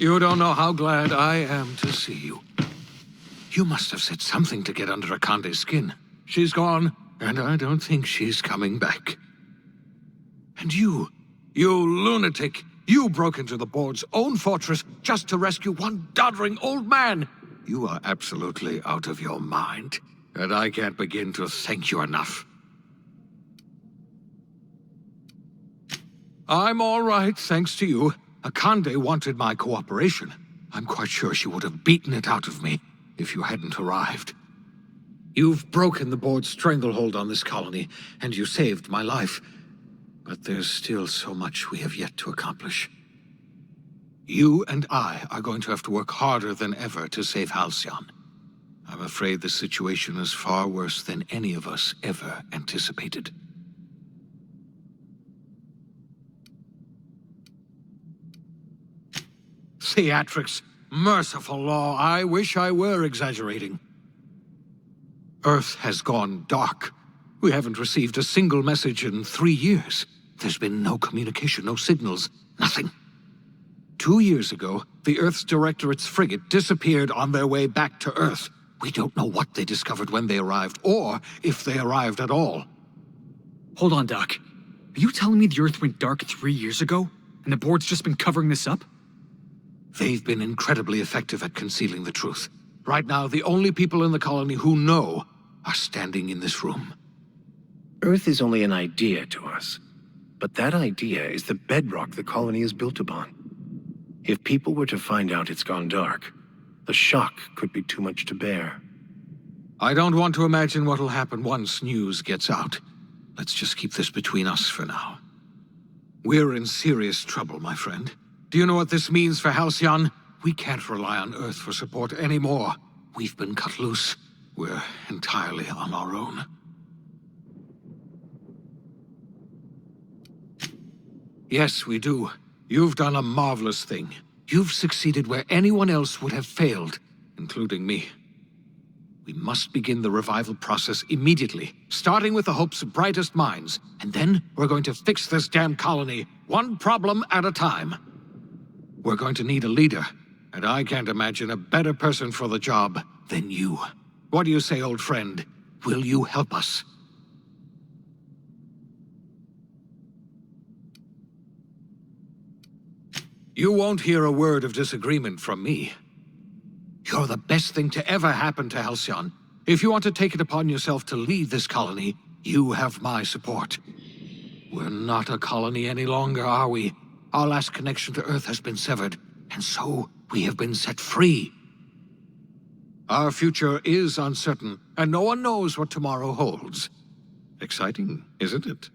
You don't know how glad I am to see you. You must have said something to get under Akande's skin. She's gone, and I don't think she's coming back. And you lunatic, you broke into the board's own fortress just to rescue one doddering old man. You are absolutely out of your mind, and I can't begin to thank you enough. I'm all right, thanks to you. Akande wanted my cooperation. I'm quite sure she would have beaten it out of me if you hadn't arrived. You've broken the board's stranglehold on this colony, and you saved my life. But there's still so much we have yet to accomplish. You and I are going to have to work harder than ever to save Halcyon. I'm afraid the situation is far worse than any of us ever anticipated. Theatrics, merciful law, I wish I were exaggerating. Earth has gone dark. We haven't received a single message in 3 years. There's been no communication, no signals, nothing. 2 years ago, the Earth's Directorate's frigate disappeared on their way back to Earth. We don't know what they discovered when they arrived, or if they arrived at all. Hold on, Doc. Are you telling me the Earth went dark 3 years ago, and the board's just been covering this up? They've been incredibly effective at concealing the truth. Right now, the only people in the colony who know are standing in this room. Earth is only an idea to us. But that idea is the bedrock the colony is built upon. If people were to find out it's gone dark, the shock could be too much to bear. I don't want to imagine what'll happen once news gets out. Let's just keep this between us for now. We're in serious trouble, my friend. Do you know what this means for Halcyon? We can't rely on Earth for support anymore. We've been cut loose. We're entirely on our own. Yes, we do. You've done a marvelous thing. You've succeeded where anyone else would have failed, including me. We must begin the revival process immediately, starting with the Hope's brightest minds, and then we're going to fix this damn colony, one problem at a time. We're going to need a leader, and I can't imagine a better person for the job than you. What do you say, old friend? Will you help us? You won't hear a word of disagreement from me. You're the best thing to ever happen to Halcyon. If you want to take it upon yourself to lead this colony, you have my support. We're not a colony any longer, are we? Our last connection to Earth has been severed, and so we have been set free. Our future is uncertain, and no one knows what tomorrow holds. Exciting, isn't it?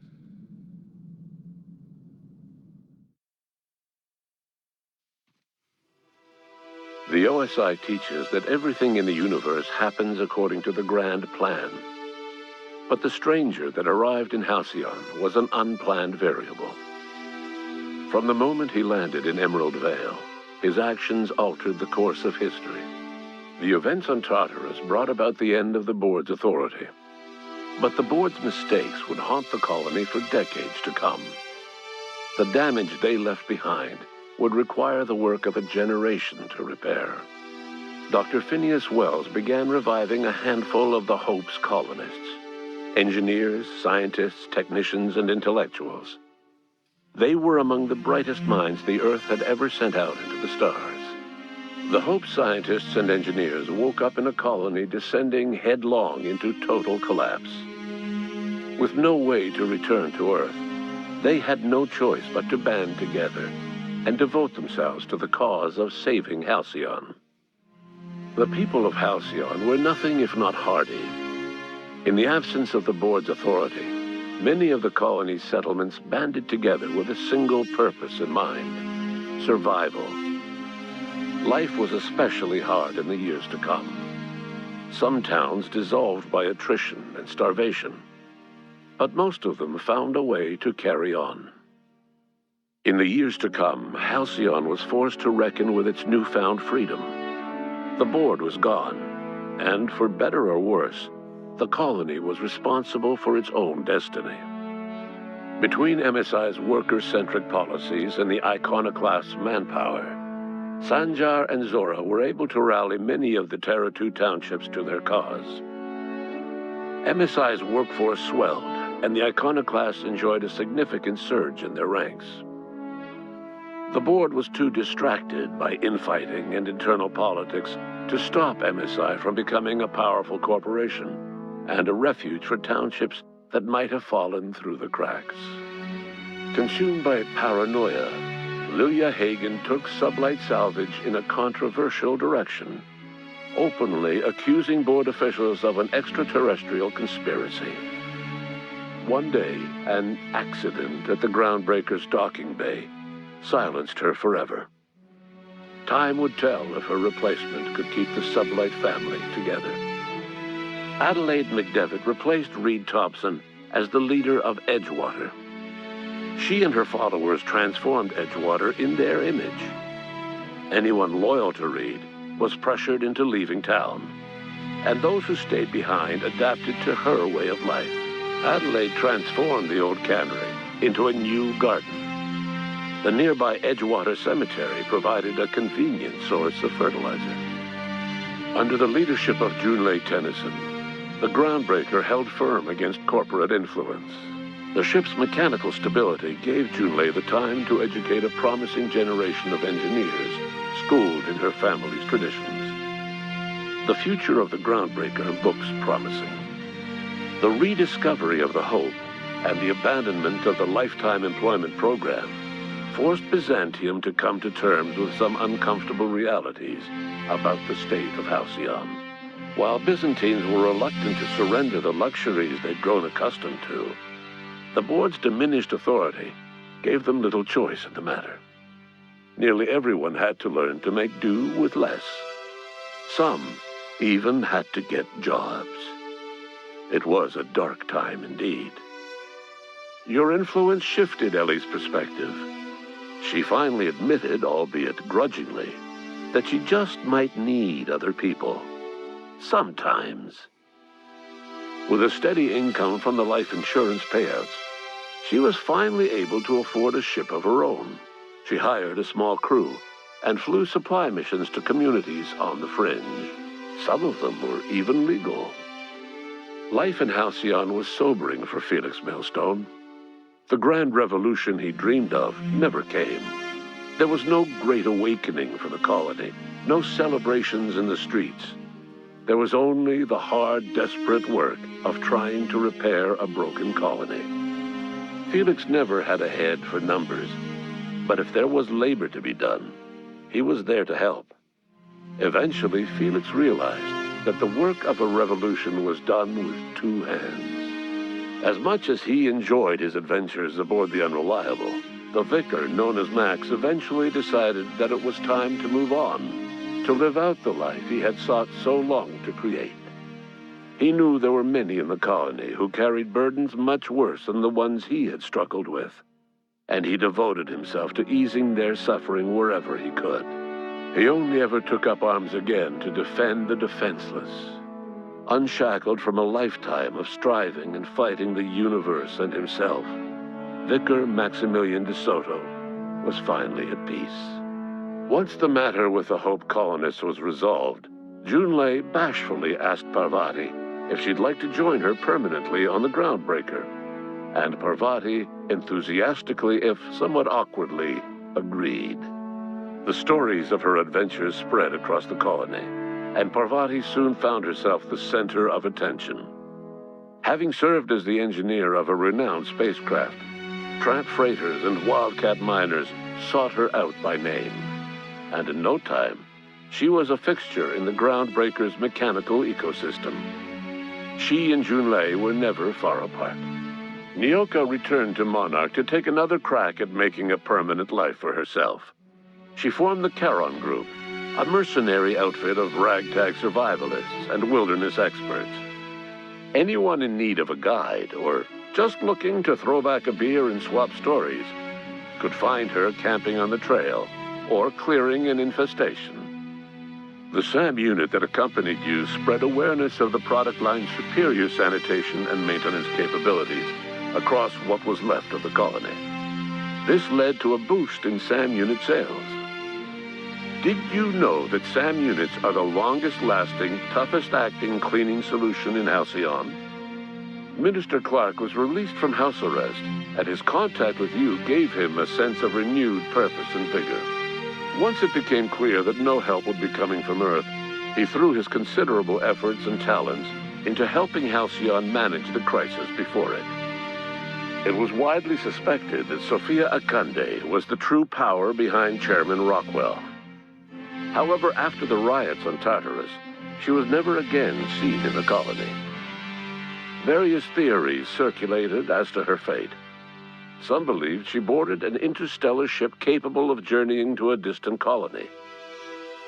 The OSI teaches that everything in the universe happens according to the grand plan. But the stranger that arrived in Halcyon was an unplanned variable. From the moment he landed in Emerald Vale, his actions altered the course of history. The events on Tartarus brought about the end of the board's authority. But the board's mistakes would haunt the colony for decades to come. The damage they left behind would require the work of a generation to repair. Dr. Phineas Wells began reviving a handful of the Hope's colonists. Engineers, scientists, technicians, and intellectuals. They were among the brightest minds the Earth had ever sent out into the stars. The Hope scientists and engineers woke up in a colony descending headlong into total collapse. With no way to return to Earth, they had no choice but to band together and devote themselves to the cause of saving Halcyon. The people of Halcyon were nothing if not hardy. In the absence of the board's authority, many of the colony's settlements banded together with a single purpose in mind: survival. Life was especially hard in the years to come. Some towns dissolved by attrition and starvation, but most of them found a way to carry on. In the years to come, Halcyon was forced to reckon with its newfound freedom. The board was gone, and for better or worse, the colony was responsible for its own destiny. Between MSI's worker-centric policies and the iconoclast's manpower, Sanjar and Zora were able to rally many of the Terra 2 townships to their cause. MSI's workforce swelled, and the iconoclasts enjoyed a significant surge in their ranks. The board was too distracted by infighting and internal politics to stop MSI from becoming a powerful corporation and a refuge for townships that might have fallen through the cracks. Consumed by paranoia, Lilia Hagen took Sublight Salvage in a controversial direction, openly accusing board officials of an extraterrestrial conspiracy. One day, an accident at the Groundbreaker's docking bay silenced her forever. Time would tell if her replacement could keep the Sublight family together. Adelaide McDevitt replaced Reed Thompson as the leader of Edgewater. She and her followers transformed Edgewater in their image. Anyone loyal to Reed was pressured into leaving town, and those who stayed behind adapted to her way of life. Adelaide transformed the old cannery into a new garden. The nearby Edgewater Cemetery provided a convenient source of fertilizer. Under the leadership of Junlei Tennyson, the Groundbreaker held firm against corporate influence. The ship's mechanical stability gave Junlei the time to educate a promising generation of engineers schooled in her family's traditions. The future of the Groundbreaker looks promising. The rediscovery of the Hope and the abandonment of the lifetime employment program forced Byzantium to come to terms with some uncomfortable realities about the state of Halcyon. While Byzantines were reluctant to surrender the luxuries they'd grown accustomed to, the board's diminished authority gave them little choice in the matter. Nearly everyone had to learn to make do with less. Some even had to get jobs. It was a dark time indeed. Your influence shifted Ellie's perspective. She finally admitted, albeit grudgingly, that she just might need other people. Sometimes. With a steady income from the life insurance payouts, she was finally able to afford a ship of her own. She hired a small crew and flew supply missions to communities on the fringe. Some of them were even legal. Life in Halcyon was sobering for Felix Millstone. The grand revolution he dreamed of never came. There was no great awakening for the colony, no celebrations in the streets. There was only the hard, desperate work of trying to repair a broken colony. Felix never had a head for numbers, but if there was labor to be done, he was there to help. Eventually, Felix realized that the work of a revolution was done with two hands. As much as he enjoyed his adventures aboard the Unreliable, the vicar, known as Max, eventually decided that it was time to move on, to live out the life he had sought so long to create. He knew there were many in the colony who carried burdens much worse than the ones he had struggled with, and he devoted himself to easing their suffering wherever he could. He only ever took up arms again to defend the defenseless. Unshackled from a lifetime of striving and fighting the universe and himself, Vicar Maximilian de Soto was finally at peace. Once the matter with the Hope colonists was resolved, Junlei bashfully asked Parvati if she'd like to join her permanently on the Groundbreaker, and Parvati enthusiastically, if somewhat awkwardly, agreed. The stories of her adventures spread across the colony, and Parvati soon found herself the center of attention. Having served as the engineer of a renowned spacecraft, tramp freighters and wildcat miners sought her out by name, and in no time, she was a fixture in the Groundbreaker's mechanical ecosystem. She and Junlei were never far apart. Nyoka returned to Monarch to take another crack at making a permanent life for herself. She formed the Charon Group, a mercenary outfit of ragtag survivalists and wilderness experts. Anyone in need of a guide or just looking to throw back a beer and swap stories could find her camping on the trail or clearing an infestation. The SAM unit that accompanied you spread awareness of the product line's superior sanitation and maintenance capabilities across what was left of the colony. This led to a boost in SAM unit sales. Did you know that SAM units are the longest-lasting, toughest-acting cleaning solution in Альционе? Minister Clark was released from house arrest, and his contact with you gave him a sense of renewed purpose and vigor. Once it became clear that no help would be coming from Earth, he threw his considerable efforts and talents into helping Альционе manage the crisis before it. It was widely suspected that Sophia Akande was the true power behind Chairman Rockwell. However, after the riots on Tartarus, she was never again seen in the colony. Various theories circulated as to her fate. Some believed she boarded an interstellar ship capable of journeying to a distant colony.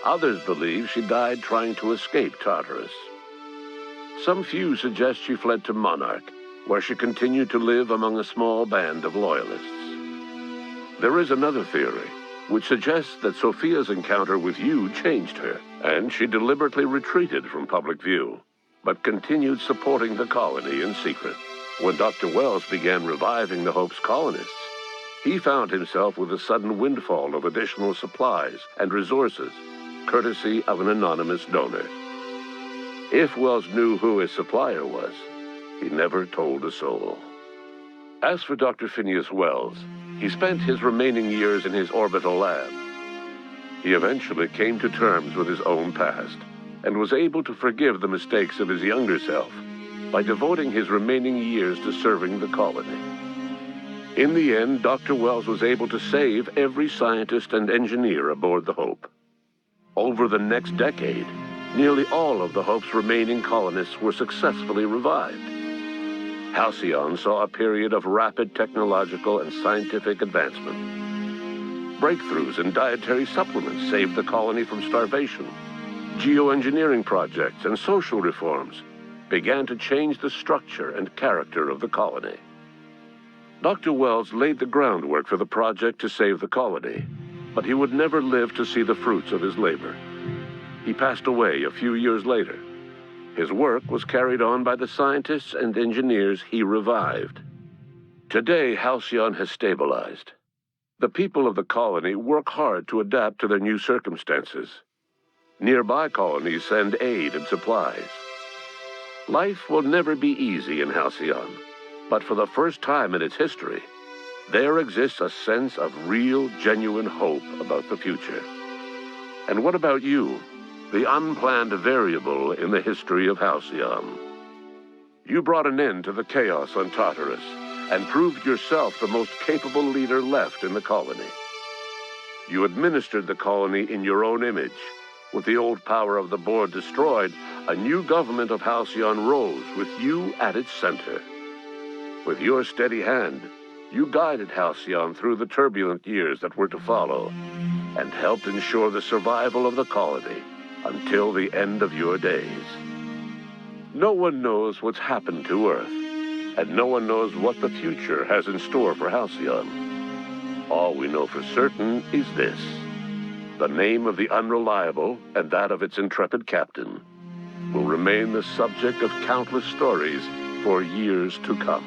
Others believe she died trying to escape Tartarus. Some few suggest she fled to Monarch, where she continued to live among a small band of loyalists. There is another theory, which suggests that Sophia's encounter with you changed her, and she deliberately retreated from public view, but continued supporting the colony in secret. When Dr. Wells began reviving the Hope's colonists, he found himself with a sudden windfall of additional supplies and resources, courtesy of an anonymous donor. If Wells knew who his supplier was, he never told a soul. As for Dr. Phineas Wells, he spent his remaining years in his orbital lab. He eventually came to terms with his own past and was able to forgive the mistakes of his younger self by devoting his remaining years to serving the colony. In the end, Dr. Wells was able to save every scientist and engineer aboard the Hope. Over the next decade, nearly all of the Hope's remaining colonists were successfully revived. Альционе saw a period of rapid technological and scientific advancement. Breakthroughs in dietary supplements saved the colony from starvation. Geoengineering projects and social reforms began to change the structure and character of the colony. Dr. Wells laid the groundwork for the project to save the colony, but he would never live to see the fruits of his labor. He passed away a few years later. His work was carried on by the scientists and engineers he revived. Today, Альционе has stabilized. The people of the colony work hard to adapt to their new circumstances. Nearby colonies send aid and supplies. Life will never be easy in Альционе, but for the first time in its history, there exists a sense of real, genuine hope about the future. And what about you? The unplanned variable in the history of Альционе. You brought an end to the chaos on Tartarus and proved yourself the most capable leader left in the colony. You administered the colony in your own image. With the old power of the board destroyed, a new government of Альционе rose with you at its center. With your steady hand, you guided Альционe through the turbulent years that were to follow and helped ensure the survival of the colony until the end of your days. No one knows what's happened to Earth, and no one knows what the future has in store for Альционe. All we know for certain is this: the name of the Unreliable and that of its intrepid captain will remain the subject of countless stories for years to come.